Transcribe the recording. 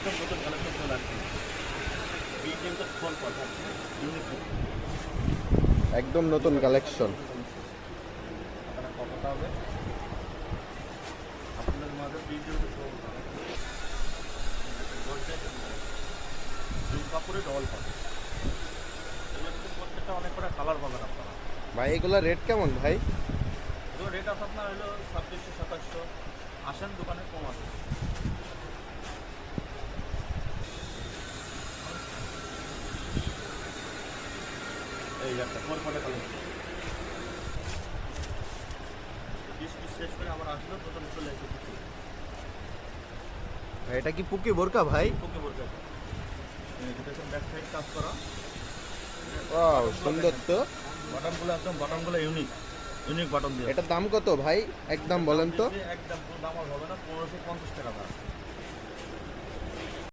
একদম নতুন কালেকশন চলে আসছে। BGM তো ফোন কথা ইউনিক একদম নতুন কালেকশন। আপনারা কতটা হবে আপনাদের মাঝে BGM তো শো হবে দুই কাপড়ে ডবল পাবে। এগুলো কিন্তু প্রত্যেকটা অনেক করে কালার পাবেন আপনারা। ভাই এগুলা রেট কেমন ভাই? এগুলো রেট আছে আপনার হলো 2600 2700। আসেন দোকানে কম আছে। এই একটা 4 কালেকশন 20 পিস শেষ করে আবার আসলো নতুন চলে এসেছে। ভাই এটা কি পুকি বোরকা ভাই? ওকে বলতে দেখুন ব্যাক সাইড কাজ করা। ওয়াও সুন্দর তো। বাটনগুলো একদম বাটনগুলো ইউনিক ইউনিক বাটন দিয়ে। এটার দাম কত ভাই একদম বলেন তো? একদম কোনো দাম আর হবে না, 1550 টাকা দাম।